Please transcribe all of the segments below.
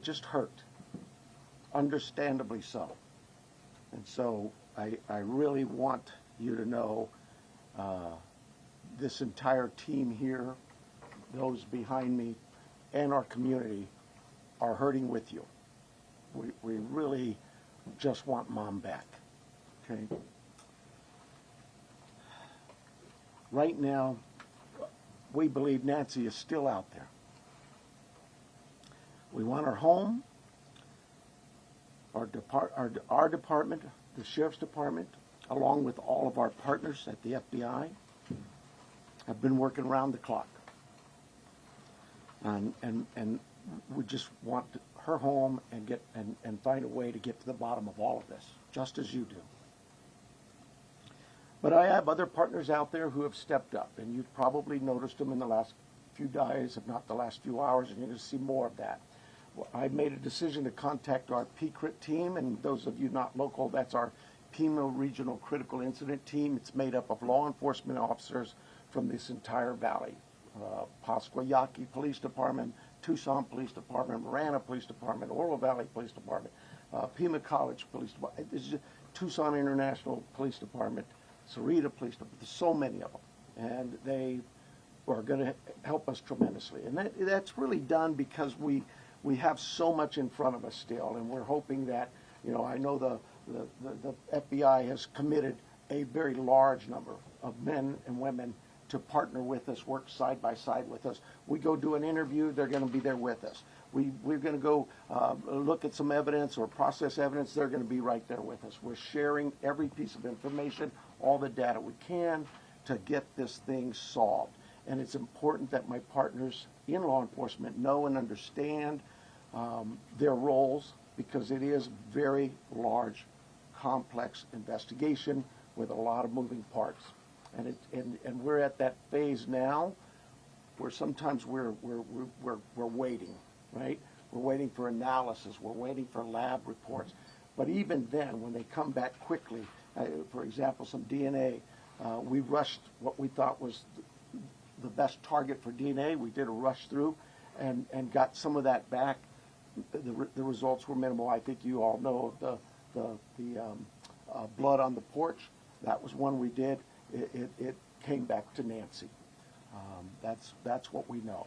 just hurt, understandably so. And so I really want you to know this entire team here, those behind me, and our community are hurting with you. We really just want Mom back, okay? Right now, we believe Nancy is still out there. We want her home. Our department, the Sheriff's Department, along with all of our partners at the FBI, have been working around the clock. And we just want her home and find a way to get to the bottom of all of this, just as you do. But I have other partners out there who have stepped up, and you've probably noticed them in the last few days, if not the last few hours, and you're going to see more of that. Well, I made a decision to contact our PCRIT team, and those of you not local, that's our Pima Regional Critical Incident Team. It's made up of law enforcement officers from this entire valley. Pasquayaki Police Department, Tucson Police Department, Marana Police Department, Oro Valley Police Department, Pima College Police Department, Tucson International Police Department, Sarita Police Department. There's so many of them, and they are going to help us tremendously. And that's really done because we have so much in front of us still, and we're hoping that, you know, I know the FBI has committed a very large number of men and women to partner with us, work side by side with us. We go do an interview, they're going to be there with us. We're going to go look at some evidence or process evidence, they're going to be right there with us. We're sharing every piece of information, all the data we can to get this thing solved. And it's important that my partners in law enforcement know and understand their roles, because it is very large, complex investigation with a lot of moving parts. And we're at that phase now where sometimes we're waiting, right? We're waiting for analysis, we're waiting for lab reports. But even then, when they come back quickly, for example, some DNA, we rushed what we thought was the best target for DNA. We did a rush through and got some of that back. The results were minimal. I think you all know the blood on the porch. That was one we did. It came back to Nancy. That's what we know.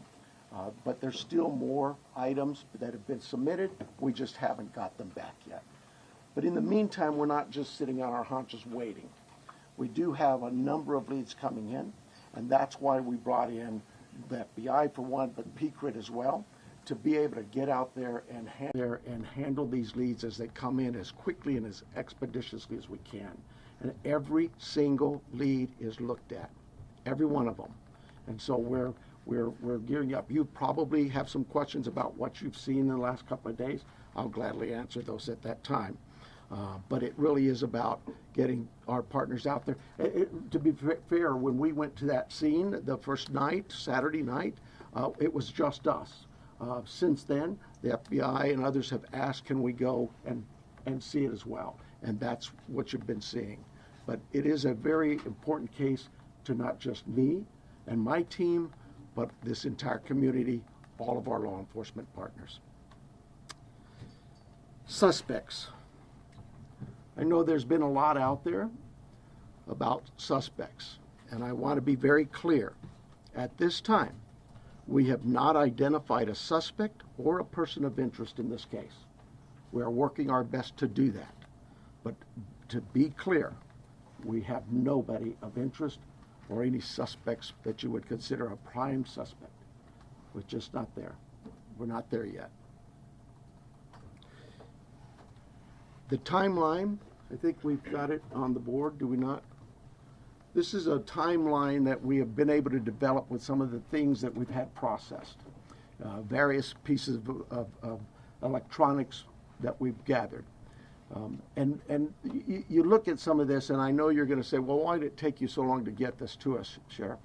But there's still more items that have been submitted. We just haven't got them back yet. But in the meantime, we're not just sitting on our haunches waiting. We do have a number of leads coming in, and that's why we brought in the FBI for one, but PCRIT as well, to be able to get out there and handle these leads as they come in as quickly and as expeditiously as we can. And every single lead is looked at, every one of them. And so we're gearing up. You probably have some questions about what you've seen in the last couple of days. I'll gladly answer those at that time. But it really is about getting our partners out there. To be fair, when we went to that scene the first night, Saturday night, it was just us. Since then, the FBI and others have asked, can we go and see it as well? And that's what you've been seeing. But it is a very important case to not just me and my team, but this entire community, all of our law enforcement partners. Suspects. I know there's been a lot out there about suspects, and I want to be very clear. At this time, we have not identified a suspect or a person of interest in this case. We are working our best to do that. But to be clear, we have nobody of interest or any suspects that you would consider a prime suspect. We're just not there. We're not there yet. The timeline, I think we've got it on the board, do we not? This is a timeline that we have been able to develop with some of the things that we've had processed. Various pieces of electronics that we've gathered. And you look at some of this, and I know you're going to say, well, why did it take you so long to get this to us, Sheriff?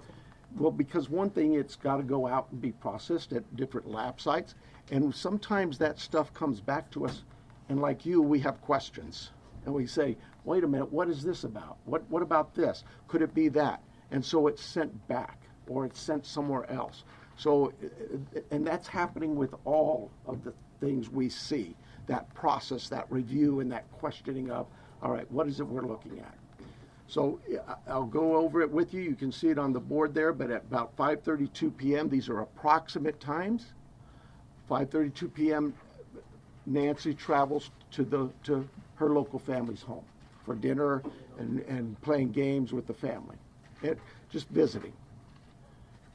Well, because one thing, it's got to go out and be processed at different lab sites, and sometimes that stuff comes back to us, and like you, we have questions. And we say, wait a minute, what is this about? What about this? Could it be that? And so it's sent back, or it's sent somewhere else. So, and that's happening with all of things we see, that process, that review, and that questioning of, all right, what is it we're looking at? So I'll go over it with you. You can see it on the board there, but at about 5:32 p.m., these are approximate times. 5:32 p.m., Nancy travels to her local family's home for dinner and playing games with the family, just visiting.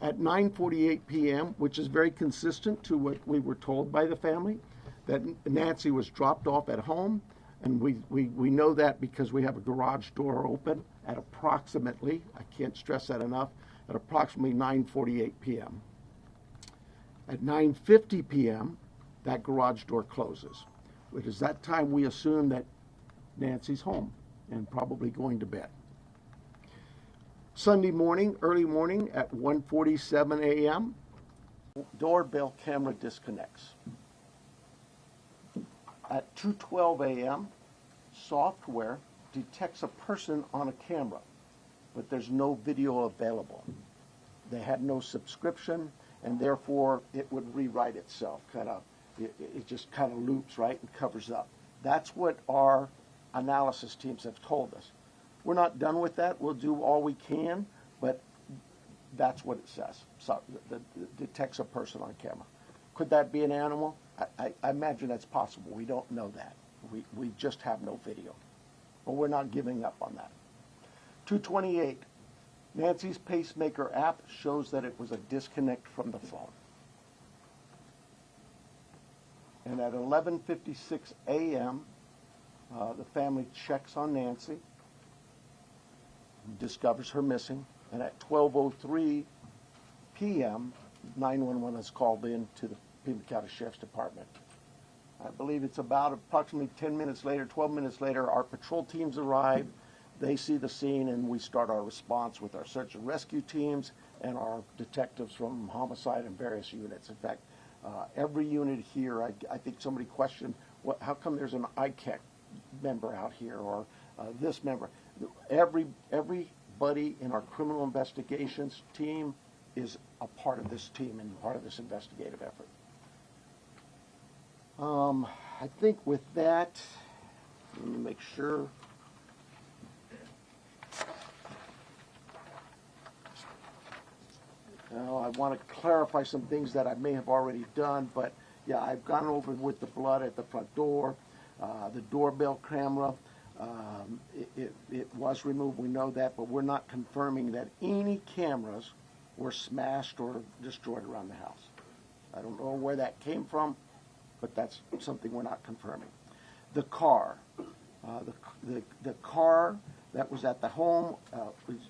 At 9:48 p.m., which is very consistent to what we were told by the family, that Nancy was dropped off at home, and we know that because we have a garage door open at approximately, I can't stress that enough, at approximately 9:48 p.m. At 9:50 p.m., that garage door closes, which is that time we assume that Nancy's home and probably going to bed. Sunday morning, early morning at 1:47 a.m., doorbell camera disconnects. At 2:12 a.m., software detects a person on a camera, but there's no video available. They had no subscription, and therefore it would rewrite itself. It just kind of loops, right, and covers up. That's what our analysis teams have told us. We're not done with that. We'll do all we can, but that's what it says. So it detects a person on camera. Could that be an animal? I imagine that's possible. We don't know that. We just have no video. But we're not giving up on that. 2:28, Nancy's pacemaker app shows that it was a disconnect from the phone. And at 11:56 a.m., the family checks on Nancy, discovers her missing, and at 12:03 p.m., 911 is called in to the Pima County Sheriff's Department. I believe it's about approximately 10 minutes later, 12 minutes later, our patrol teams arrive. They see the scene, and we start our response with our search and rescue teams and our detectives from homicide and various units. In fact, every unit here, I think somebody questioned, how come there's an ICAC member out here or this member? Everybody in our criminal investigations team is a part of this team and part of this investigative effort. I think with that, let me make sure. Now, I want to clarify some things that I may have already done, but yeah, I've gone over with the blood at the front door, the doorbell camera. It was removed, we know that, but we're not confirming that any cameras were smashed or destroyed around the house. I don't know where that came from, but that's something we're not confirming. The car, the car that was at the home,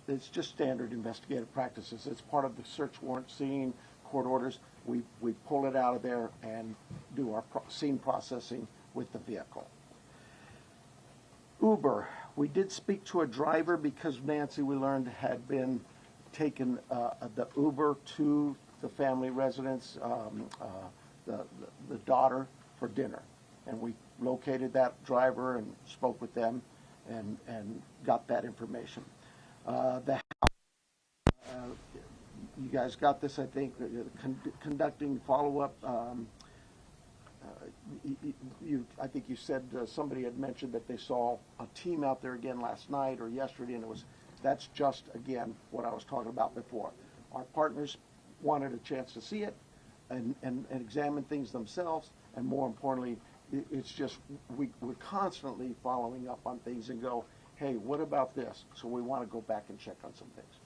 it's just standard investigative practices. It's part of the search warrant scene, court orders. We pull it out of there and do our scene processing with the vehicle. Uber, we did speak to a driver because Nancy, we learned, had been taken the Uber to the family residence, the daughter, for dinner. And we located that driver and spoke with them and got that information. The house, you guys got this, I think, conducting follow-up. I think you said somebody had mentioned that they saw a team out there again last night or yesterday, and that's just, again, what I was talking about before. Our partners wanted a chance to see it and examine things themselves, and more importantly, it's just we're constantly following up on things and go, hey, what about this? So we want to go back and check on some things.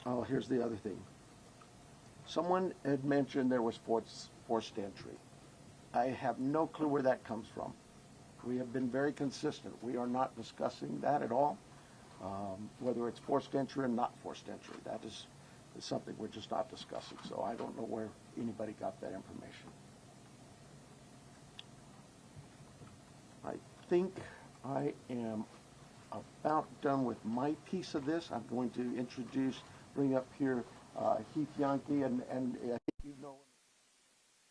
Oh, here's the other thing. Someone had mentioned there was forced entry. I have no clue where that comes from. We have been very consistent. We are not discussing that at all, whether it's forced entry or not forced entry. That is something we're just not discussing. So I don't know where anybody got that information. I think I am about done with my piece of this. I'm going to bring up here Heath Yankee, and you know,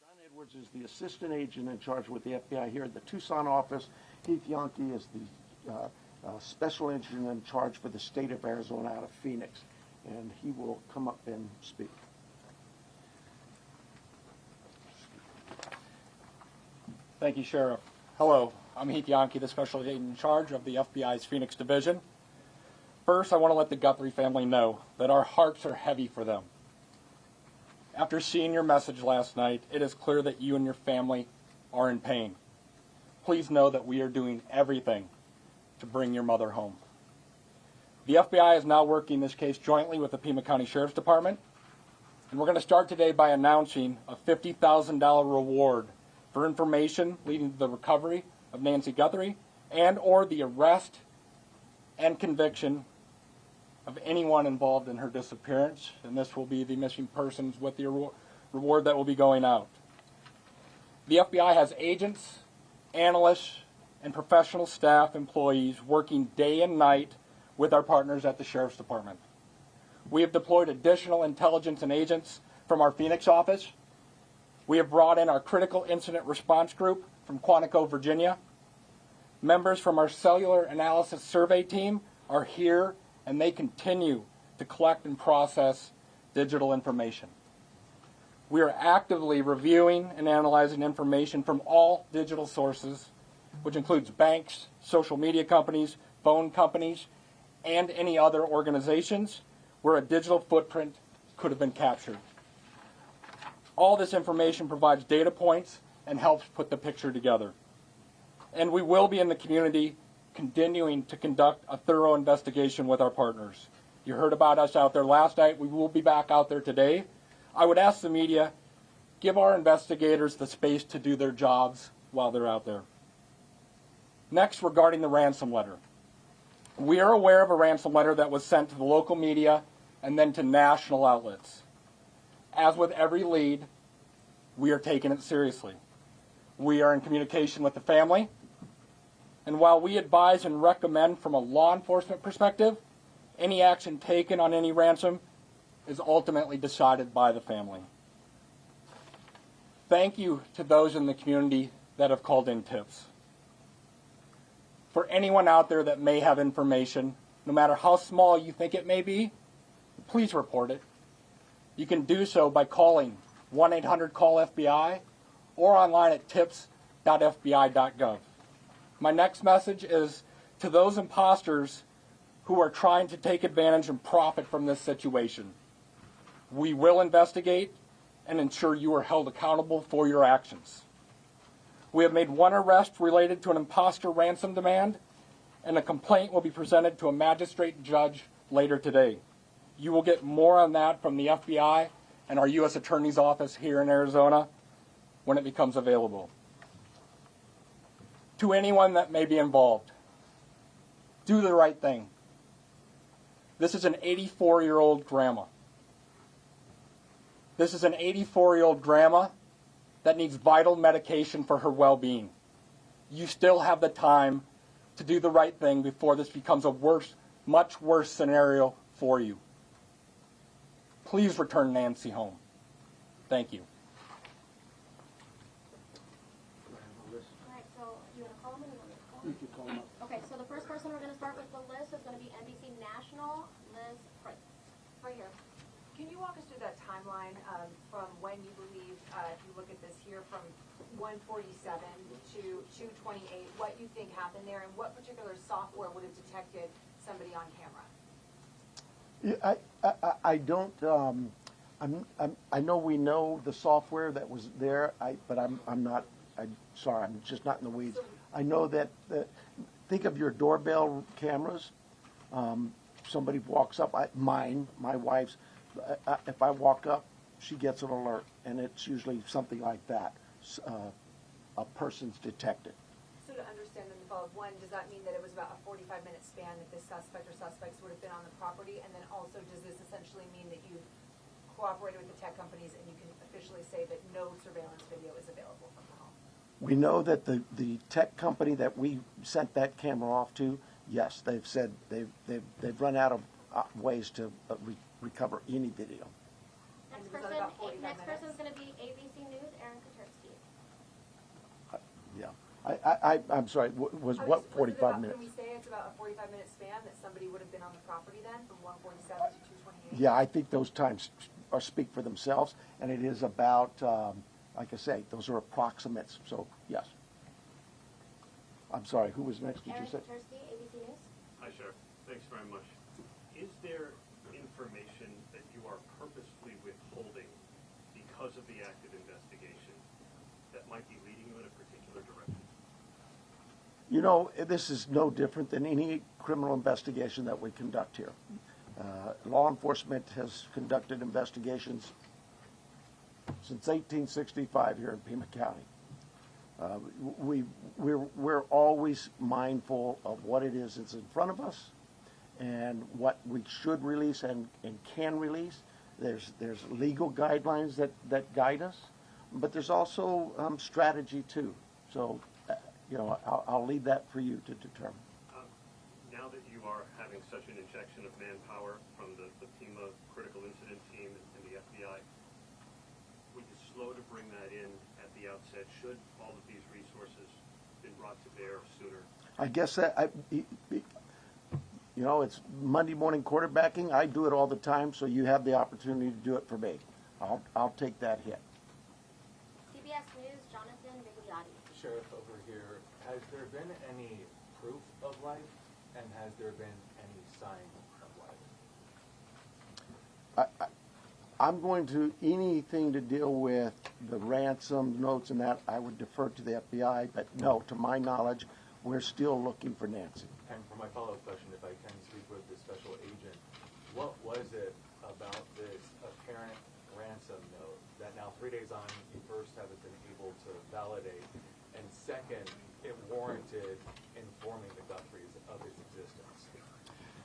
John Edwards is the assistant agent in charge with the FBI here at the Tucson office. Heath Yankee is the special agent in charge for the state of Arizona out of Phoenix, and he will come up and speak. Thank you, Sheriff. Hello, I'm Heath Yankee, the Special Agent in charge of the FBI's Phoenix Division. First, I want to let the Guthrie family know that our hearts are heavy for them. After seeing your message last night, it is clear that you and your family are in pain. Please know that we are doing everything to bring your mother home. The FBI is now working this case jointly with the Pima County Sheriff's Department, and we're going to start today by announcing a $50,000 reward for information leading to the recovery of Nancy Guthrie and or the arrest and conviction of anyone involved in her disappearance, and this will be the missing persons with the reward that will be going out. The FBI has agents, analysts, and professional staff employees working day and night with our partners at the Sheriff's Department. We have deployed additional intelligence and agents from our Phoenix office. We have brought in our Critical Incident Response Group from Quantico, Virginia. Members from our Cellular Analysis Survey team are here, and they continue to collect and process digital information. We are actively reviewing and analyzing information from all digital sources, which includes banks, social media companies, phone companies, and any other organizations where a digital footprint could have been captured. All this information provides data points and helps put the picture together. And we will be in the community continuing to conduct a thorough investigation with our partners. You heard about us out there last night. We will be back out there today. I would ask the media, give our investigators the space to do their jobs while they're out there. Next, regarding the ransom letter. We are aware of a ransom letter that was sent to the local media and then to national outlets. As with every lead, we are taking it seriously. We are in communication with the family, and while we advise and recommend from a law enforcement perspective, any action taken on any ransom is ultimately decided by the family. Thank you to those in the community that have called in tips. For anyone out there that may have information, no matter how small you think it may be, please report it. You can do so by calling 1-800-CALL-FBI or online at tips.fbi.gov. My next message is to those imposters who are trying to take advantage and profit from this situation. We will investigate and ensure you are held accountable for your actions. We have made one arrest related to an imposter ransom demand, and a complaint will be presented to a magistrate judge later today. You will get more on that from the FBI and our U.S. Attorney's Office here in Arizona when it becomes available. To anyone that may be involved, do the right thing. This is an 84-year-old grandma. This is an 84-year-old grandma that needs vital medication for her well-being. You still have the time to do the right thing before this becomes a much worse scenario for you. Please return Nancy home. Thank you. All right, so you want to call them or you want me to call them? You can call them up. Okay, so the first person we're going to start with the list is going to be NBC National, Liz Price. Right here. Can you walk us through that timeline from when you believe, if you look at this here, from 147 to 228, what you think happened there, and what particular software would have detected somebody on camera? Yeah, I don't. I know we know the software that was there. But I'm not. I'm sorry. I'm just not in the weeds. I know that. Think of your doorbell cameras. Somebody walks up. My wife's. If I walk up, she gets an alert, and it's usually something like that. A person's detected. So to understand in the follow one, does that mean that it was about a 45-minute span that this suspect or suspects would have been on the property? And then also, does this essentially mean that you cooperated with the tech companies and you can officially say that no surveillance video is available from the home? We know that the tech company that we sent that camera off to, yes, they've said they've run out of ways to recover any video. Next person's going to be ABC News, Aaron Katersky. Yeah. I'm sorry, was what 45 minutes? Can we say it's about a 45-minute span that somebody would have been on the property then, from 147 to 228? Yeah, I think those times speak for themselves, and it is about, like I say, those are approximates, so yes. I'm sorry, who was next, did you Eric say? Petersky, ABC News. Hi, Sheriff. Thanks very much. Is there information that you are purposefully withholding because of the active investigation that might be leading you in a particular direction? You know, this is no different than any criminal investigation that we conduct here. Law enforcement has conducted investigations since 1865 here in Pima County. We're always mindful of what it is that's in front of us and what we should release and can release. There's legal guidelines that guide us, but there's also strategy too. So, you know, I'll leave that for you to determine. Now that you are having such an injection of manpower from the Pima critical incident team and the FBI, would you slow to bring that in at the outset? Should all of these resources been brought to bear sooner? I guess that, you know, it's Monday morning quarterbacking. I do it all the time, so you have the opportunity to do it for me. I'll take that hit. CBS News, Jonathan Vigliotti. Sheriff, over here, has there been any proof of life, and has there been any sign of life? I'm going to, anything to deal with the ransom notes and that, I would defer to the FBI, but no, to my knowledge, we're still looking for Nancy. And for my follow-up question, if I can speak with the special agent, what was it about this apparent ransom note that now 3 days on, you first haven't been able to validate, and second, it warranted informing the Guthries of its existence?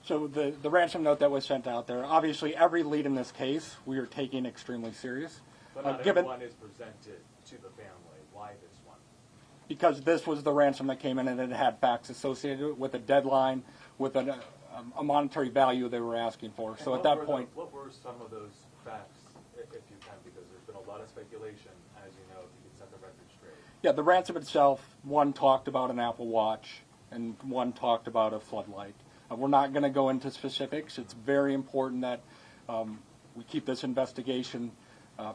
So the ransom note that was sent out there, obviously every lead in this case we are taking extremely serious. But not Given, everyone is presented to the family. Why this one? because this was the ransom that came in and it had facts associated with a deadline, with a monetary value they were asking for. So at that point, what were some of those facts, if you can, because there's been a lot of speculation, as you know, if you can set the record straight. yeah, the ransom itself, one talked about an Apple Watch and one talked about a floodlight. We're not going to go into specifics. It's very important that we keep this investigation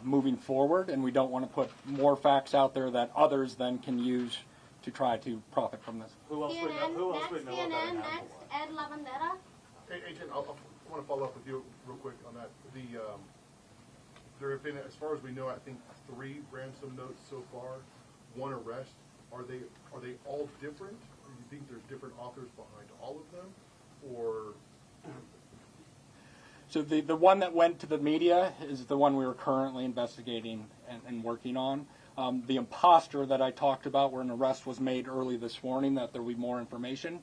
moving forward, and we don't want to put more facts out there that others then can use to try to profit from this. Who else would know, CNN, who else next would know about CNN, an Apple next Watch? Ed Lavandera. Hey, Agent, I want to follow up with you real quick on that. There have been, as far as we know, I think 3 ransom notes so far, 1 arrest. Are they all different? Or do you think there's different authors behind all of them? Or So the one that went to the media is the one we were currently investigating and working on. The imposter that I talked about, where an arrest was made early this morning, that there will be more information.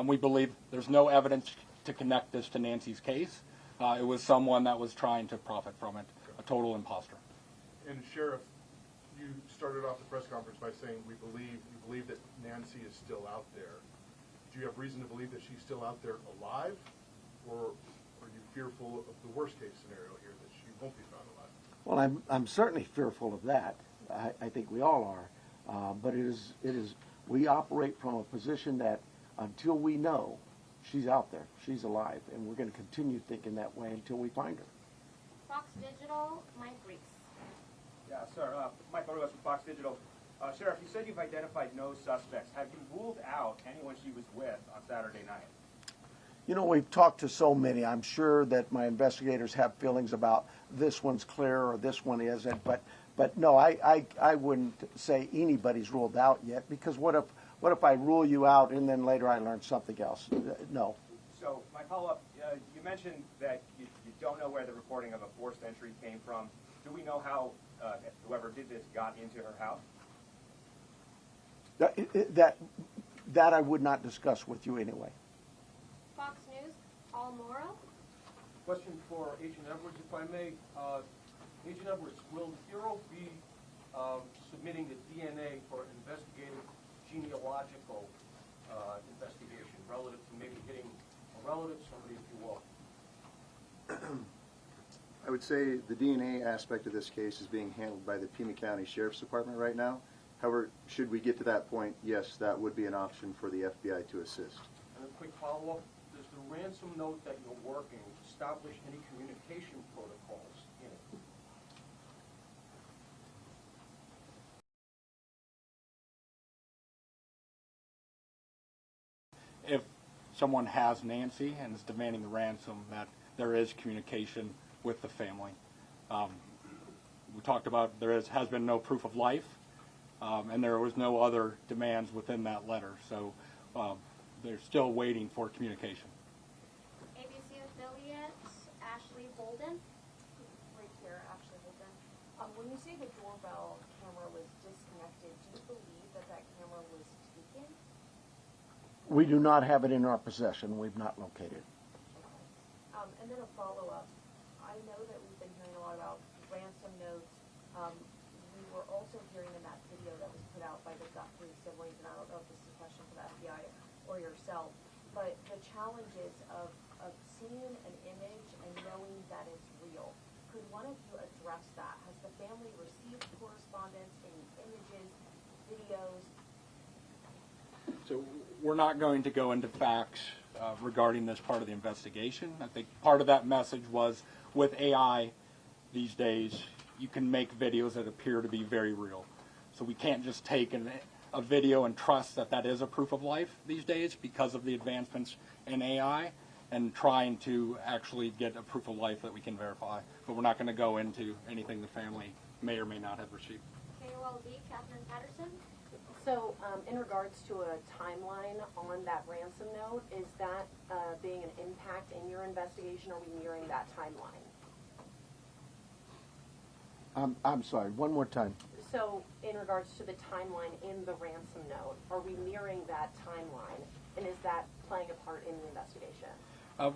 We believe there's no evidence to connect this to Nancy's case. It was someone that was trying to profit from it, a total imposter. and Sheriff, you started off the press conference by saying you believe that Nancy is still out there. Do you have reason to believe that she's still out there alive, or are you fearful of the worst case scenario here, that she won't be found alive? Well, I'm certainly fearful of that. I think we all are. But it is, we operate from a position that until we know she's out there, she's alive, and we're going to continue thinking that way until we find her. Fox Digital, Mike Reese. Yeah, sir. Mike Ruas from Fox Digital. Sheriff, you said you've identified no suspects. Have you ruled out anyone she was with on Saturday night? You know, we've talked to so many. I'm sure that my investigators have feelings about this one's clear or this one isn't. But no, I wouldn't say anybody's ruled out yet, because what if I rule you out and then later I learn something else? No. So my follow-up, you mentioned that you don't know where the reporting of a forced entry came from. Do we know how whoever did this got into her house? That I would not discuss with you anyway. Fox News, Paul Morrow. Question for Agent Edwards, if I may. Agent Edwards, will the Bureau be submitting the DNA for investigative genealogical investigation relative to maybe hitting a relative, somebody, if you will? I would say the DNA aspect of this case is being handled by the Pima County Sheriff's Department right now. However, should we get to that point, yes, that would be an option for the FBI to assist. And a quick follow-up, does the ransom note that you're working establish any communication protocols in it? someone has Nancy and is demanding the ransom, that there is communication with the family. We talked about has been no proof of life, and there was no other demands within that letter. So they're still waiting for communication. ABC affiliate Ashley Holden. Right here, Ashley Holden. When you say the doorbell camera was disconnected, do you believe that that camera was taken? We do not have it in our possession. We've not located it. And then a follow-up. I know that we've been hearing a lot about ransom notes. We were also hearing in that video that was put out by the Guthrie siblings, and I don't know if this is a question for the FBI or yourself, but the challenges of seeing an image and knowing that it's real. Could one of you address that? Has the family received correspondence, any images, videos? So we're not going to go into facts regarding this part of the investigation. I think part of that message was with AI these days, you can make videos that appear to be very real. So we can't just take a video and trust that that is a proof of life these days because of the advancements in AI and trying to actually get a proof of life that we can verify. But we're not going to go into anything the family may or may not have received. KOLD Catherine Patterson. So, in regards to a timeline on that ransom note, is that being an impact in your investigation? Are we nearing that timeline? I'm sorry, one more time. So, in regards to the timeline in the ransom note, are we nearing that timeline? And is that playing a part in the investigation?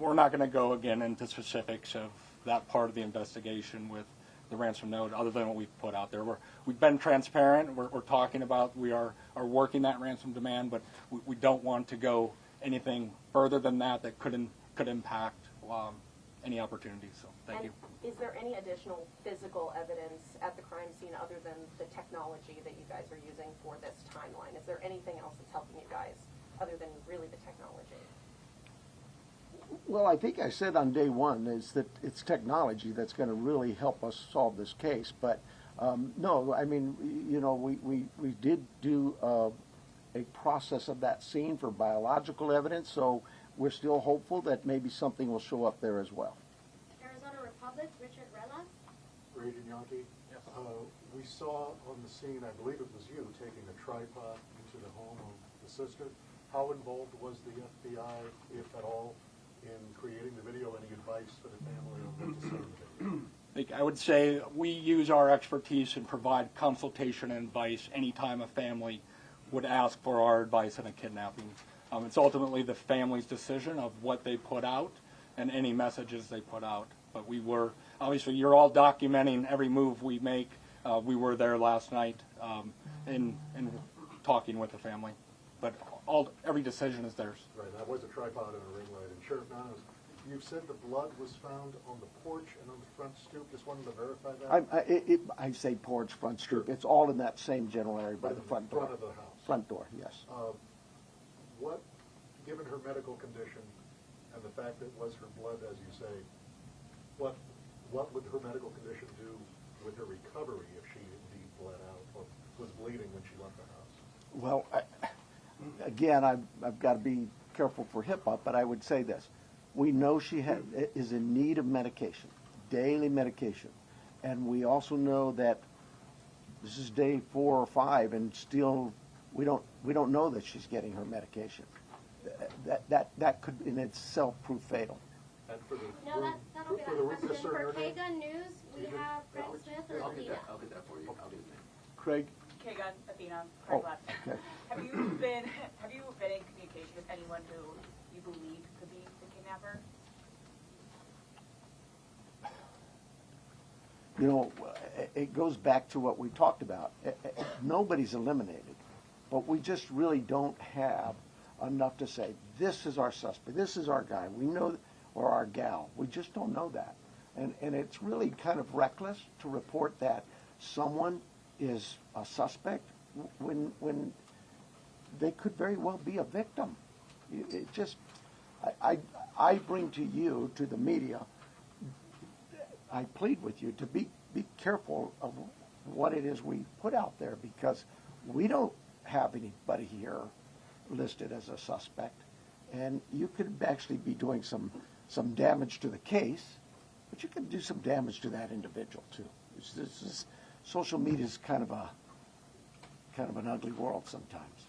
We're not going to go again into specifics of that part of the investigation with the ransom note, other than what we've put out there. We've been transparent. We're talking about we are working that ransom demand, but we don't want to go anything further than that could impact any opportunities. So thank you. Is there any additional physical evidence at the crime scene other than the technology that you guys are using for this timeline? Is there anything else that's helping you guys other than really the technology? Well, I think I said on day one is that it's technology that's going to really help us solve this case. But no, I mean, you know, we did do a process of that scene for biological evidence, so we're still hopeful that maybe something will show up there as well. Arizona Republic, Richard Rella. Agent Yankee? Yes. We saw on the scene, I believe it was you, taking a tripod into the home of the sister. How involved was the FBI, if at all, in creating the video? Any advice for the family on what to say in the video? I would say we use our expertise and provide consultation and advice anytime a family would ask for our advice in a kidnapping. It's ultimately the family's decision of what they put out and any messages they put out. But we were, obviously, you're all documenting every move we make. We were there last night in talking with the family. But every decision is theirs. Right, that was a tripod and a ring light. And Sheriff Nanos, you said the blood was found on the porch and on the front stoop. Just wanted to verify that. I say porch, front stoop. It's all in that same general area by the front door. Front of the house. Front door, yes. What, given her medical condition and the fact that it was her blood, as you say, what would her medical condition do with her recovery if she indeed bled out or was bleeding when she left the house? Well, again, I've got to be careful for HIPAA, but I would say this. We know she is in need of medication, daily medication. And we also know that this is day 4 or 5, and still we don't know that she's getting her medication. That could in itself prove fatal. And for the No, that'll be for the that question. discern For her name? KGUN News, we have Fred Smith and Alina. I'll get that for you. I'll do that. Craig? KGUN, Athena, Oh, Craig Left. okay. Have you been in communication with anyone who you believe could be the kidnapper? You know, it goes back to what we talked about. Nobody's eliminated, but we just really don't have enough to say, this is our suspect, this is our guy, we know, or our gal. We just don't know that. And it's really kind of reckless to report that someone is a suspect when they could very well be a victim. It just, I bring to you, to the media, I plead with you to be careful of what it is we put out there, because we don't have anybody here listed as a suspect. And you could actually be doing some damage to the case, but you can do some damage to that individual too. Social media is kind of an ugly world sometimes.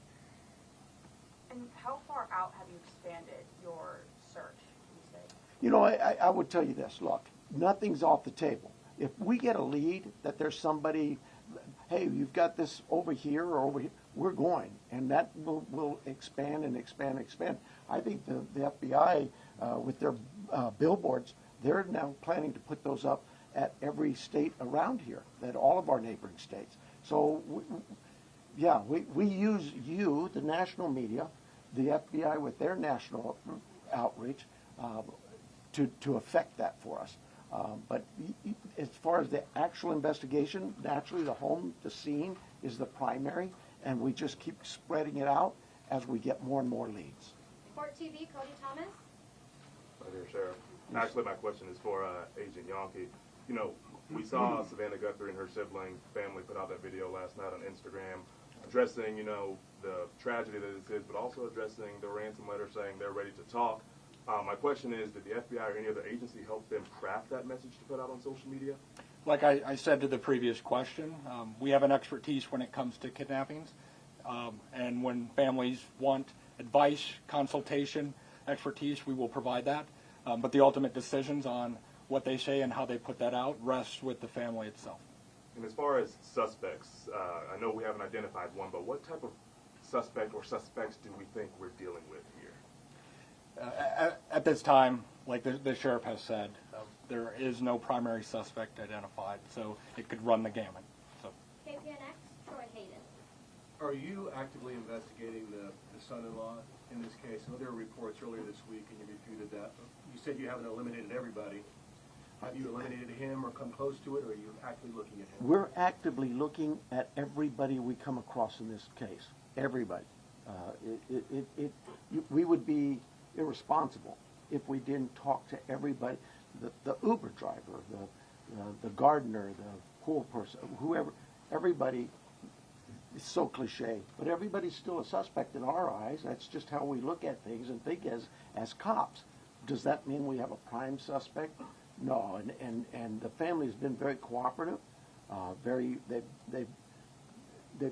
And how far out have you expanded your search, you say? You know, I would tell you this, look, nothing's off the table. If we get a lead that there's somebody, hey, you've got this over here or over here, we're going, and that will expand and expand and expand. I think the FBI, with their billboards, they're now planning to put those up at every state around here, at all of our neighboring states. So, we use you, the national media, the FBI with their national outreach, to affect that for us. But as far as the actual investigation, naturally the scene is the primary, and we just keep spreading it out as we get more and more leads. Court TV, Cody Thomas. Hi there, Sheriff. Actually, my question is for Agent Yonke. You know, we saw Savannah Guthrie and her sibling family put out that video last night on Instagram addressing, you know, the tragedy that this is, but also addressing the ransom letter saying they're ready to talk. My question is, did the FBI or any other agency help them craft that message to put out on social media? Like I said to the previous question, we have an expertise when it comes to kidnappings, and when families want advice, consultation, expertise, we will provide that. But the ultimate decisions on what they say and how they put that out rests with the family itself. And as far as suspects, I know we haven't identified one, but what type of suspect or suspects do we think we're dealing with here? At this time, like the sheriff has said, there is no primary suspect identified, so it could run the gamut. So. KPNX, Troy Hayden. Are you actively investigating the son-in-law in this case? I know there were reports earlier this week, and you refuted that. You said you haven't eliminated everybody. Have you eliminated him or come close to it, or are you actively looking at him? We're actively looking at everybody we come across in this case. Everybody. We would be irresponsible if we didn't talk to everybody. The Uber driver, the gardener, the pool person, whoever, everybody. It's so cliche, but everybody's still a suspect in our eyes. That's just how we look at things and think as cops. Does that mean we have a prime suspect? No, and the family has been very cooperative. They've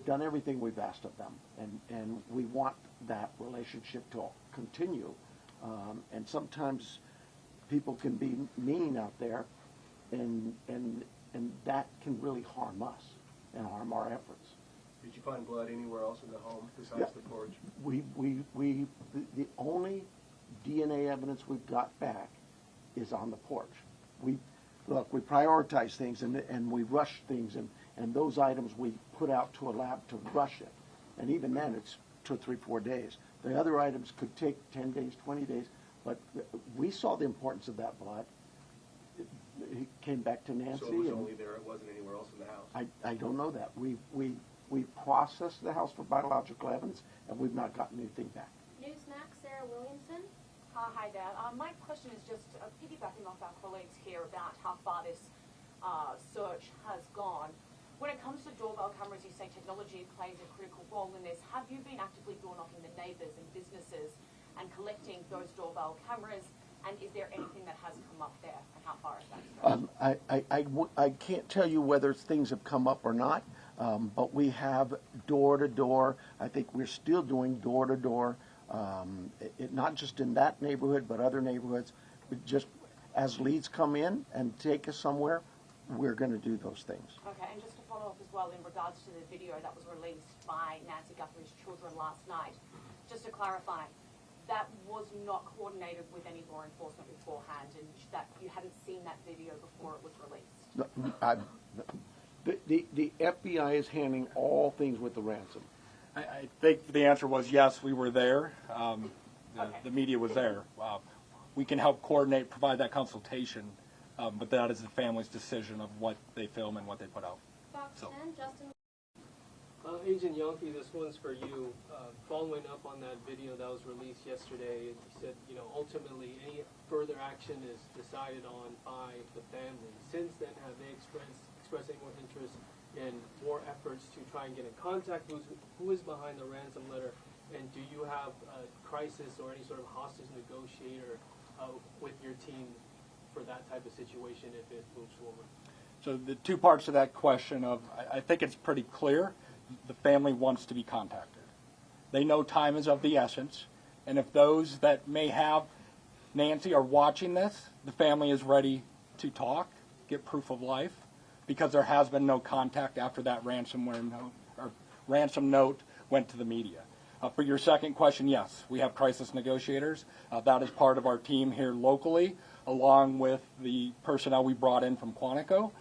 done everything we've asked of them, and we want that relationship to continue. And sometimes people can be mean out there, and that can really harm us and harm our efforts. Did you find blood anywhere else in the home besides the porch? The only DNA evidence we've got back is on the porch. We prioritize things and we rush things, and those items we put out to a lab to rush it. And even then, it's 2, 3, 4 days. The other items could take 10 days, 20 days, but we saw the importance of that blood. It came back to Nancy. So it was only there, it wasn't anywhere else in the house? I don't know that. We processed the house for biological evidence, and we've not gotten anything back. Newsmax, Sarah Williamson. Hi there. My question is just piggybacking off our colleagues here about how far this search has gone. When it comes to doorbell cameras, you say technology plays a critical role in this. Have you been actively door-knocking the neighbours and businesses and collecting those doorbell cameras? And is there anything that has come up there, and how far is that? I can't tell you whether things have come up or not, but we have door-to-door. I think we're still doing door-to-door, not just in that neighborhood, but other neighborhoods. Just as leads come in and take us somewhere, we're going to do those things. Okay, and just to follow up as well in regards to the video that was released by Nancy Guthrie's children last night, just to clarify, that was not coordinated with any law enforcement beforehand, and that you hadn't seen that video before it was released? The FBI is handling all things with the ransom. I think the answer was yes, we were there. The media was there. We can help coordinate, provide that consultation, but that is the family's decision of what they film and what they put out. Fox 10, Justin. Agent Yonke, this one's for you. Following up on that video that was released yesterday, you said, ultimately any further action is decided on by the family. Since then, have they expressed any more interest in more efforts to try and get in contact? Who is behind the ransom letter? And do you have a crisis or any sort of hostage negotiator with your team for that type of situation if it moves forward? So the two parts to that question I think it's pretty clear. The family wants to be contacted. They know time is of the essence. And if those that may have Nancy are watching this, the family is ready to talk, get proof of life, because there has been no contact after that ransom note went to the media. For your second question, yes, we have crisis negotiators. That is part of our team here locally, along with the personnel we brought in from Quantico,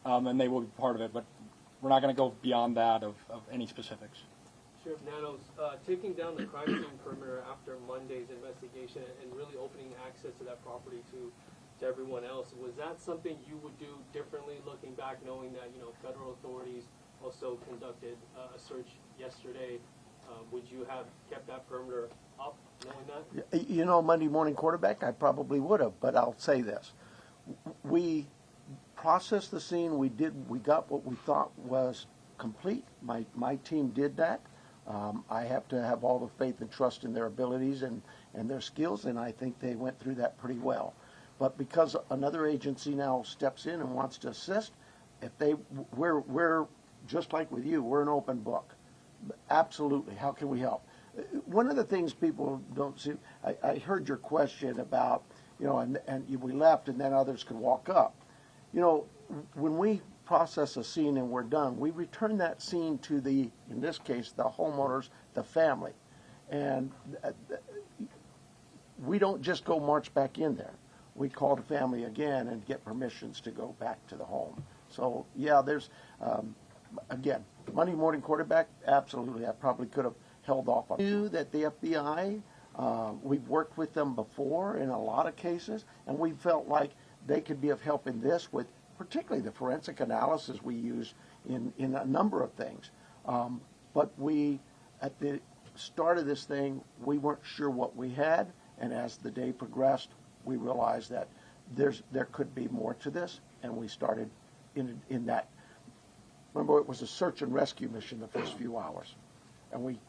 and they will be part of it. But we're not going to go beyond that of any specifics. Sheriff Nanos, taking down the crime scene perimeter after Monday's investigation and really opening access to that property to everyone else, was that something you would do differently looking back, knowing that, you know, federal authorities also conducted a search yesterday? Would you have kept that perimeter up, knowing that? You know, Monday morning quarterback, I probably would have, but I'll say this. We processed the scene. We got what we thought was complete. My team did that. I have to have all the faith and trust in their abilities and their skills, and I think they went through that pretty well. But because another agency now steps in and wants to assist, we're just like with you, we're an open book. Absolutely. How can we help? One of the things people don't see, I heard your question about, you know, and we left and then others could walk up. You know, when we process a scene and we're done, we return that scene to in this case, the homeowners, the family. And we don't just go march back in there. We call the family again and get permissions to go back to the home. So, yeah, there's, again, Monday morning quarterback, absolutely. I probably could have held off on it. I knew that the FBI, we've worked with them before in a lot of cases, and we felt like they could be of help in this with particularly the forensic analysis we use in a number of things. But at the start of this thing, we weren't sure what we had, and as the day progressed, we realized that there could be more to this, and we started in that. Remember, it was a search and rescue mission the first few hours, and we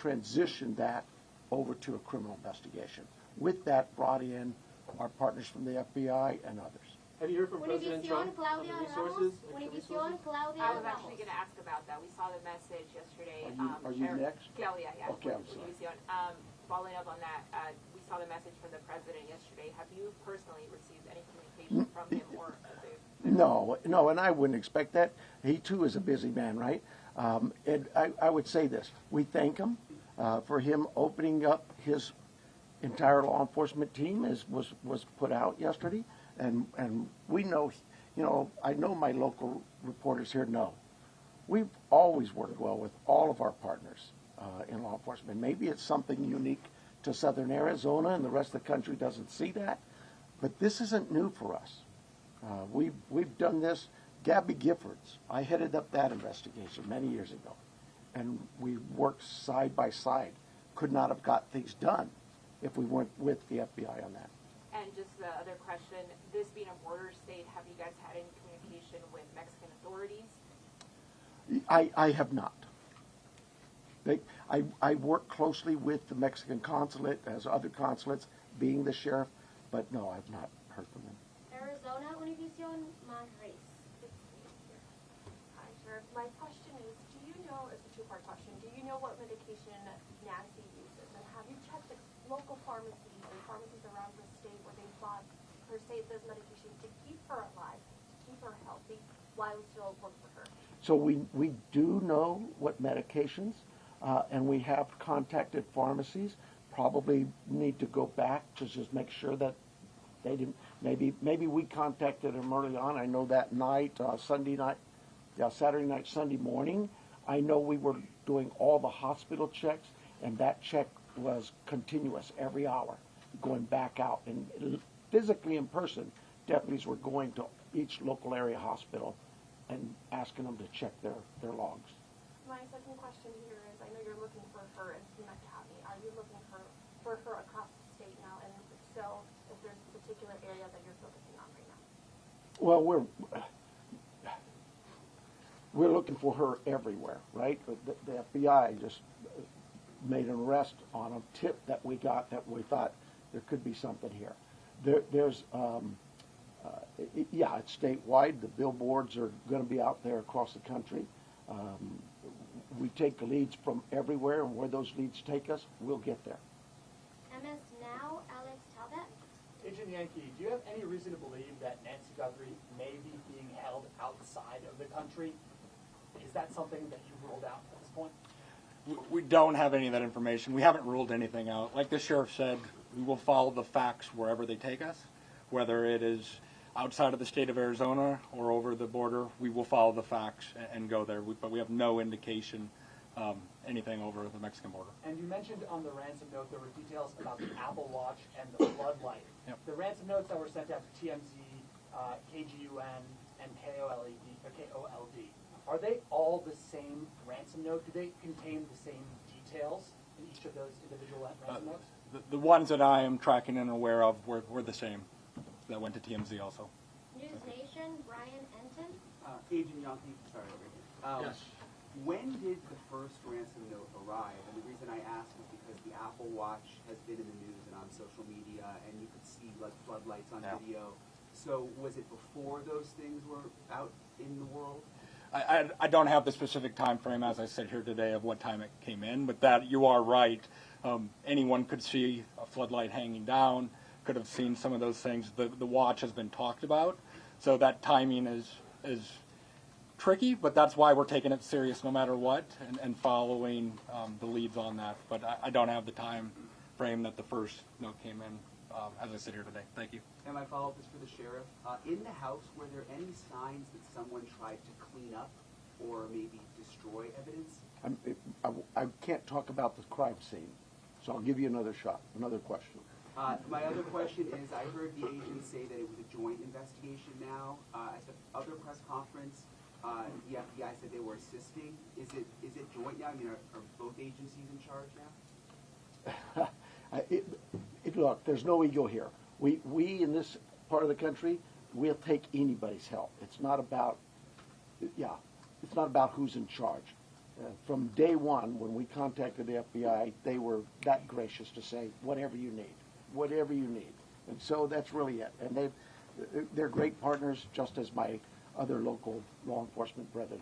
transitioned that over to a criminal investigation. With that, brought in our partners from the FBI and others. Have you heard from President Trump on the resources? I was actually going to ask about that. We saw the message yesterday. Are you next? Claudia, yeah. Okay, I'm sorry. Following up on that, we saw the message from the president yesterday. Have you personally received any communication from him or? No, and I wouldn't expect that. He too is a busy man, right? And I would say this: we thank him for him opening up his entire law enforcement team, as was put out yesterday, and we know, you know, I know my local reporters here know we've always worked well with all of our partners in law enforcement. Maybe it's something unique to Southern Arizona, and the rest of the country doesn't see that, but this isn't new for us. We've done this. Gabby Giffords, I headed up that investigation many years ago, and we worked side by side. Could not have got things done if we weren't with the FBI on that. And just the other question, this being a border state, have you guys had any communication with Mexican authorities? I have not. I work closely with the Mexican consulate, as other consulates, being the sheriff, but no, I've not heard from them. Arizona, Univision, Madrid. Hi, Sheriff. My question is, do you know, it's a two-part question, do you know what medication Nancy uses? And have you checked the local pharmacies and pharmacies around the state where they bought her state this medication to keep her alive, to keep her healthy, while we still work for her? So we do know what medications, and we have contacted pharmacies. Probably need to go back to just make sure that they didn't. Maybe we contacted them early on. I know that night, Saturday night, Sunday morning. I know we were doing all the hospital checks, and that check was continuous every hour, going back out. And physically in person, deputies were going to each local area hospital and asking them to check their logs. My second question here is, I know you're looking for her in Pima County. Are you looking for her across the state now? And if so, is there a particular area that you're focusing on right now? Well, we're looking for her everywhere, right? The FBI just made an arrest on a tip that we got that we thought there could be something here. Yeah, it's statewide. The billboards are going to be out there across the country. We take the leads from everywhere, and where those leads take us, we'll get there. MS Now, Alex Talbot. Agent Yankee, do you have any reason to believe that Nancy Guthrie may be being held outside of the country? Is that something that you've ruled out at this point? We don't have any of that information. We haven't ruled anything out. Like the sheriff said, we will follow the facts wherever they take us, whether it is outside of the state of Arizona or over the border. We will follow the facts and go there, but we have no indication anything over the Mexican border. And you mentioned on the ransom note there were details about the Apple Watch and the floodlight. Yep. The ransom notes that were sent out to TMZ, KGUN, and KOLD, are they all the same ransom note? Do they contain the same details in each of those individual ransom notes? The ones that I am tracking and aware of were the same. That went to TMZ also. News Nation, Brian Enton. Agent Yankee, sorry, over here. Yes. When did the first ransom note arrive? And the reason I ask is because the Apple Watch has been in the news and on social media, and you could see like floodlights on video. So was it before those things were out in the world? I don't have the specific time frame as I sit here today of what time it came in, but that you are right. Anyone could see a floodlight hanging down, could have seen some of those things. The watch has been talked about, so that timing is tricky, but that's why we're taking it serious no matter what and following the leads on that. But I don't have the time frame that the first note came in as I sit here today. Thank you. And my follow-up is for the sheriff. In the house, were there any signs that someone tried to clean up or maybe destroy evidence? I can't talk about the crime scene, so I'll give you another shot, another question. My other question is, I heard the agents say that it was a joint investigation now. At the other press conference, the FBI said they were assisting. Is it joint now? I mean, are both agencies in charge now? Look, there's no ego here. We in this part of the country, we'll take anybody's help. It's not about who's in charge. From day one, when we contacted the FBI, they were that gracious to say, whatever you need. And so that's really it. And they're great partners, just as my other local law enforcement brethren.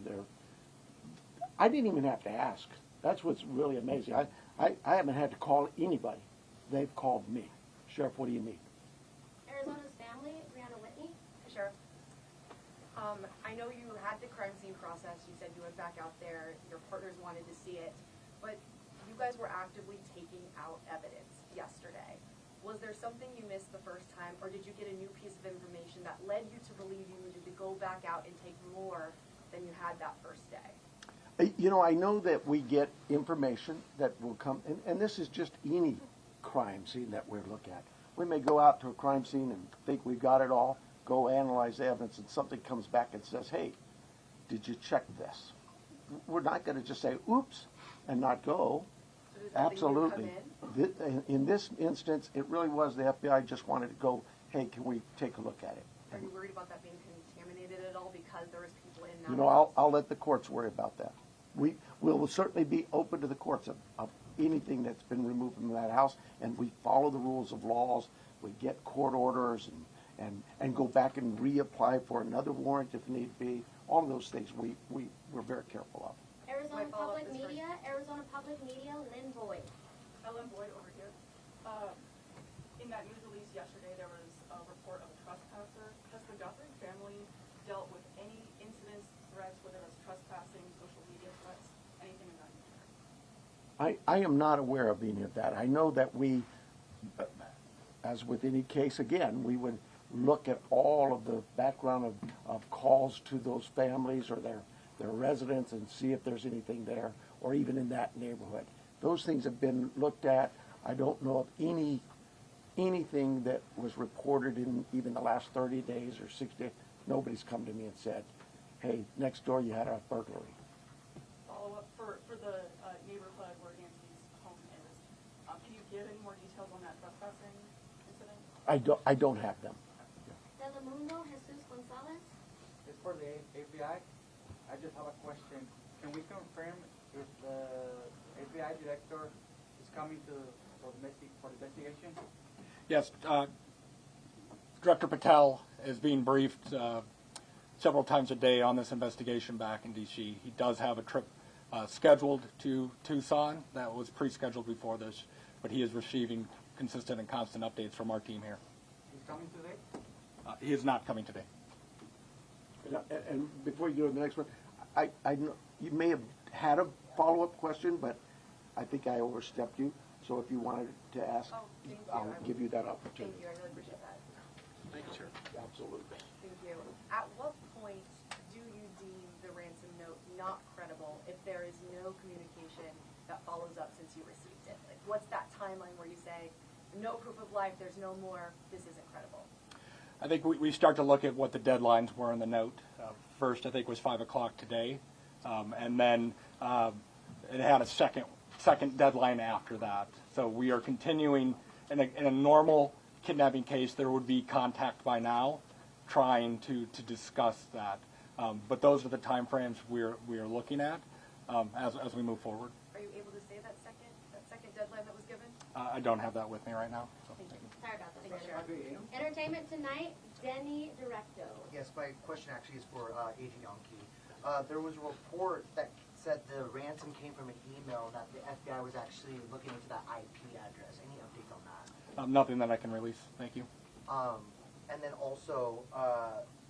I didn't even have to ask. That's what's really amazing. I haven't had to call anybody. They've called me. Sheriff, what do you need? Arizona's Family, Brianna Whitney. Hey, Sheriff. I know you had the crime scene process. You said you went back out there. Your partners wanted to see it. But you guys were actively taking out evidence yesterday. Was there something you missed the first time, or did you get a new piece of information that led you to believe you needed to go back out and take more than you had that first day? I know that we get information that will come, and this is just any crime scene that we look at. We may go out to a crime scene and think we've got it all, go analyze the evidence, and something comes back and says, hey, did you check this? We're not going to just say, oops, and not go. So does Absolutely. come In this instance, it really was the FBI just wanted to go, hey, can we take a look at it? Are you worried about that being contaminated at all because there was people in now? I'll let the courts worry about that. We will certainly be open to the courts of anything that's been removed from that house, and we follow the rules of laws. We get court orders and go back and reapply for another warrant if need be. All of those things we're very careful of. Arizona Public Media, Lynn Boyd. Ellen Boyd over here. In that news release yesterday, there was a report of a trespasser. Has the Guthrie family dealt with any incidents, threats, whether it's trespassing, social media threats, anything of that nature? I am not aware of any of that. I know that we, as with any case, again, we would look at all of the background of calls to those families or their residents and see if there's anything there, or even in that neighborhood. Those things have been looked at. I don't know of anything that was reported in even the last 30 days or 60 days. Nobody's come to me and said, hey, next door you had a burglary. Follow up for the neighborhood where Nancy's home is. Can you give any more details on that trespassing incident? I don't have them. Telemundo, Jesus Gonzalez. It's for the FBI. I just have a question. Can we confirm if the FBI director coming for the investigation? Yes, Director Patel is being briefed several times a day on this investigation back in D.C. He does have a trip scheduled to Tucson that was pre-scheduled before this, but he is receiving consistent and constant updates from our team here. He's coming today? He is not coming today. And before you go to the next one, I know you may have had a follow-up question, but I think I overstepped you. So if you wanted to ask, I'll give you that opportunity. Thank you, I really appreciate that. Thank you, sir. Absolutely. Thank you. At what point do you deem the ransom note not credible if there is no communication that follows up since you received it? Like, what's that timeline where you say, no proof of life, there's no more, this isn't credible? I think we start to look at what the deadlines were in the note. First, I think, was 5 o'clock today, and then it had a second deadline after that. So we are continuing. In a normal kidnapping case, there would be contact by now, trying to discuss that. But those are the time frames we are looking at as we move forward. Are you able to say that second deadline that was given? I don't have that with me right now. So. Thank you. Sorry about that. Entertainment Tonight, Denny Directo. Yes, my question actually is for Agent Yonke. There was a report that said the ransom came from an email that the FBI was actually looking into that IP address. Any update on that? Nothing that I can release. Thank you. And then also,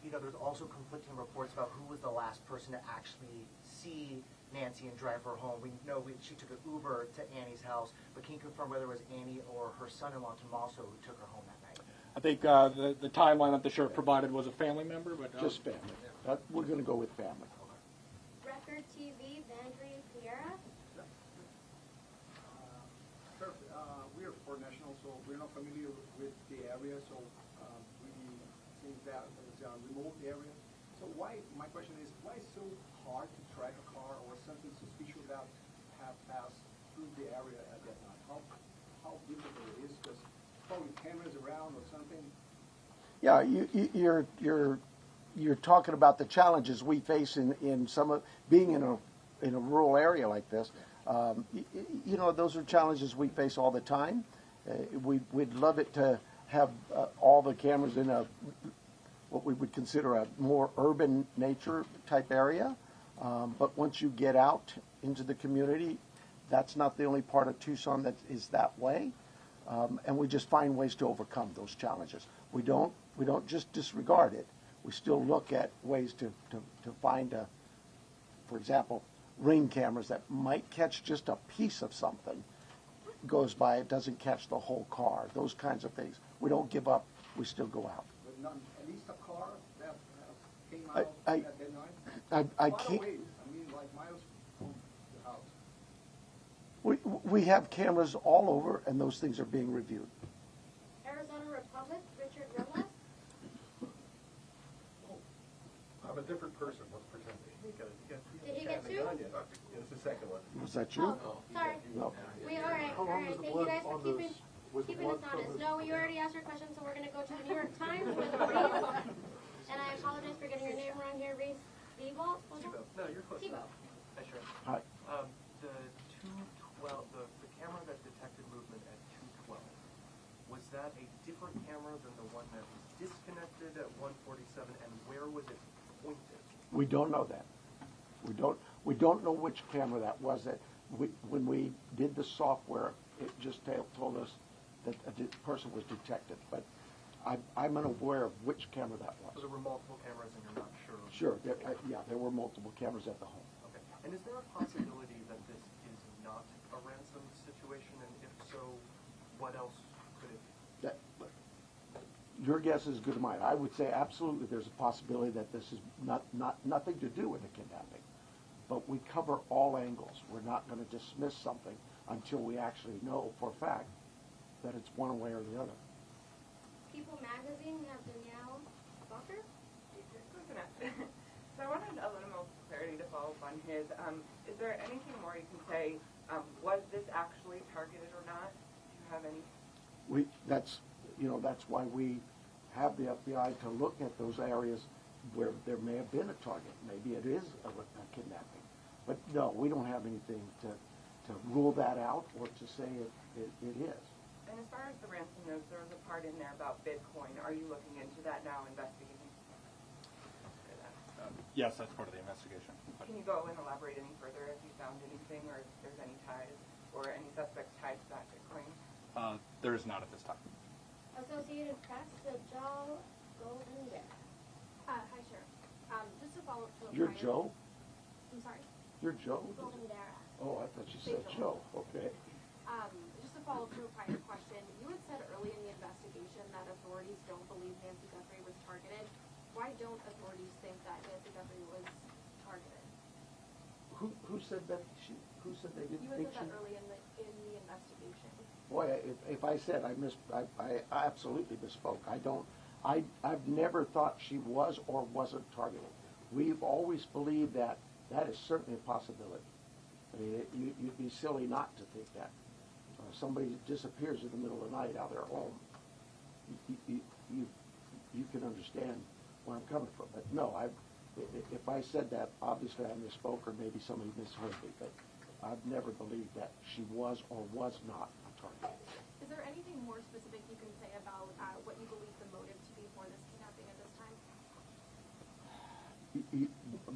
there's also conflicting reports about who was the last person to actually see Nancy and drive her home. We know she took an Uber to Annie's house, but can you confirm whether it was Annie or her son-in-law, Tommaso, who took her home that night? I think the timeline that the sheriff provided was a family member, but just family. We're going to go with family. Record TV, Vandry Piera. Sir, we are foreign nationals, so we're not familiar with the area, so we think that it's a remote area. So my question is, why is it so hard to track a car or something suspicious that have passed through the area at that time? How difficult it is, because probably cameras around or something. Yeah, you're talking about the challenges we face in some of being in a rural area like this. Those are challenges we face all the time. We'd love it to have all the cameras in what we would consider a more urban nature type area. But once you get out into the community, that's not the only part of Tucson that is that way. And we just find ways to overcome those challenges. We don't just disregard it. We still look at ways to find, for example, ring cameras that might catch just a piece of something. Goes by, it doesn't catch the whole car. Those kinds of things. We don't give up. We still go out. But not, at least a car that came out at that night? I can't. Ways, like miles from the house. We have cameras all over, and those things are being reviewed. Arizona Republic, Richard Rojas. I'm a different person. Let's pretend. Did he get two? It's the second one. Was that you? Oh, sorry. No. All right. Thank you guys for keeping us honest. No, you already asked your question, so we're going to go to the New York Times with Reese. And I apologize for getting your name wrong here, Reese. Thibault? No, you're close. Thibault. Hi, Sheriff. Hi. The 212, the camera that detected movement at 212, was that a different camera than the one that was disconnected at 147, and where was it pointed? We don't know that. We don't know which camera that was. When we did the software, it just told us that a person was detected. But I'm unaware of which camera that was. So there were multiple cameras, and you're not sure? Sure. There were multiple cameras at the home. Okay. And is there a possibility that this is not a ransom situation? And if so, what else could it be? Your guess is as good as mine. I would say absolutely there's a possibility that this is nothing to do with the kidnapping. But we cover all angles. We're not going to dismiss something until we actually know for a fact that it's one way or the other. People Magazine, we have Danielle Walker. So I wanted a little more clarity to follow up on his. Is there anything more you can say? Was this actually targeted or not? Do you have any? That's why we have the FBI to look at those areas where there may have been a target. Maybe it is a kidnapping. But no, we don't have anything to to rule that out or to say it is. And as far as the ransom notes, there was a part in there about Bitcoin. Are you looking into that now, investigating? Yes, that's part of the investigation. Can you go and elaborate any further if you found anything or if there's any ties or any suspects tied to that Bitcoin? There is not at this time. Associated Press, Joe Golden there. Hi, Sheriff. Just to follow up to a You're prior- Joe? I'm sorry? You're Joe? Golden Oh, I thought you said Joe. Okay. Just to follow up to a prior question, you had said early in the investigation that authorities don't believe Nancy Guthrie was targeted. Why don't authorities think that Nancy Guthrie was targeted? Who said that? Who said they didn't You had think said she? that early in the investigation. Boy, if I said I absolutely misspoke. I've never thought she was or wasn't targeted. We've always believed that is certainly a possibility. I mean, you'd be silly not to think that. Somebody disappears in the middle of the night out of their home. You can understand where I'm coming from. But no, if I said that, obviously I misspoke or maybe somebody misheard me. But I've never believed that she was or was not a target. Is there anything more specific you can say about what you believe the motive to be for this kidnapping at this time?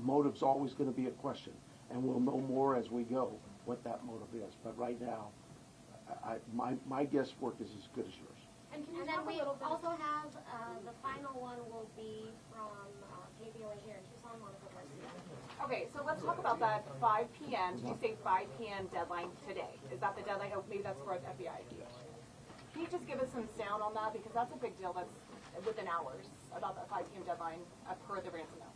Motive's always going to be a question, and we'll know more as we go what that motive is. But right now, my guesswork is as good as yours. And can you And then talk a we little bit also have, the final one will be from KBOA here in Tucson, Monica Garcia. Okay, so let's talk about that 5 p.m. Did you say 5 p.m. deadline today? Is that the deadline? Oh, maybe that's for FBI. Can you just give us some sound on that? Because that's a big deal. That's within hours about that 5 p.m. deadline per the ransom note.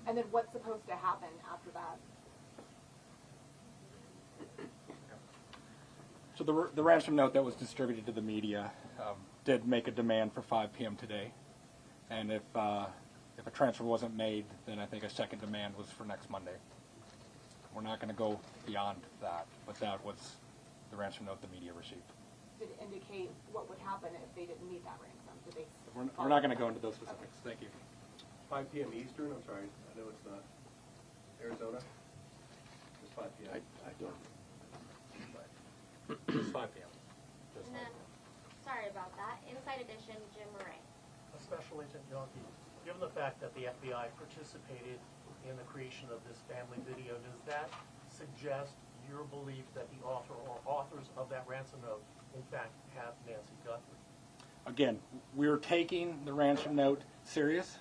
And then what's supposed to happen after that? So the ransom note that was distributed to the media did make a demand for 5 p.m. today, and if a transfer wasn't made, then I think a second demand was for next Monday. We're not going to go beyond that, but that was the ransom note the media received. Did it indicate what would happen if they didn't meet that ransom? Did they? We're not going to go into those specifics. Thank you. 5 p.m. Eastern, I'm sorry, I know it's not Arizona. It's 5 p.m. I don't. It's 5 p.m. And then, sorry about that, Inside Edition, Jim Murray. Special Agent Yonke, given the fact that the FBI participated in the creation of this family video, does that suggest your belief that the author or authors of that ransom note, in fact, have Nancy Guthrie? Again, we're taking the ransom note serious,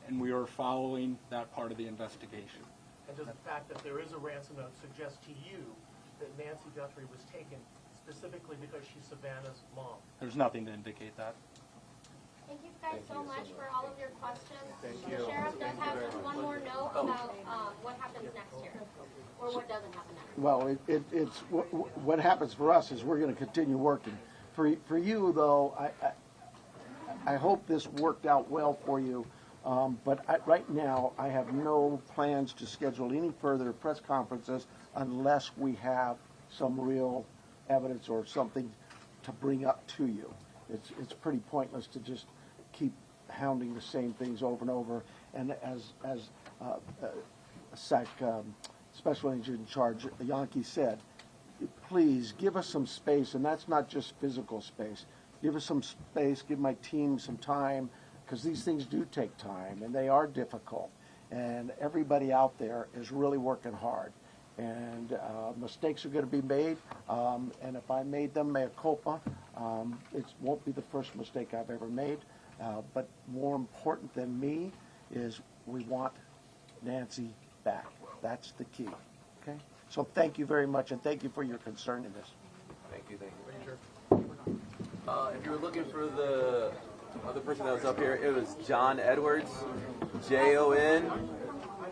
and we are following that part of the investigation. And does the fact that there is a ransom note suggest to you that Nancy Guthrie was taken specifically because she's Savannah's mom? There's nothing to indicate that. Thank you guys so much for all of your questions. Thank The you. sheriff does have just one more note about what happens next year, or what doesn't happen next. Well, it's what happens for us is we're going to continue working. For you though, I hope this worked out well for you. But right now, I have no plans to schedule any further press conferences unless we have some real evidence or something to bring up to you. It's pretty pointless to just keep hounding the same things over and over. And as Special Agent in Charge Yonke said, please give us some space, and that's not just physical space. Give us some space, give my team some time, because these things do take time, and they are difficult. And everybody out there is really working hard. And mistakes are going to be made, and if I made them, mea culpa. It won't be the first mistake I've ever made. But more important than me is we want Nancy back. That's the key. Okay? So thank you very much, and thank you for your concern in this. Thank you. If you were looking for the other person that was up here, it was John Edwards, JONEDWARDS.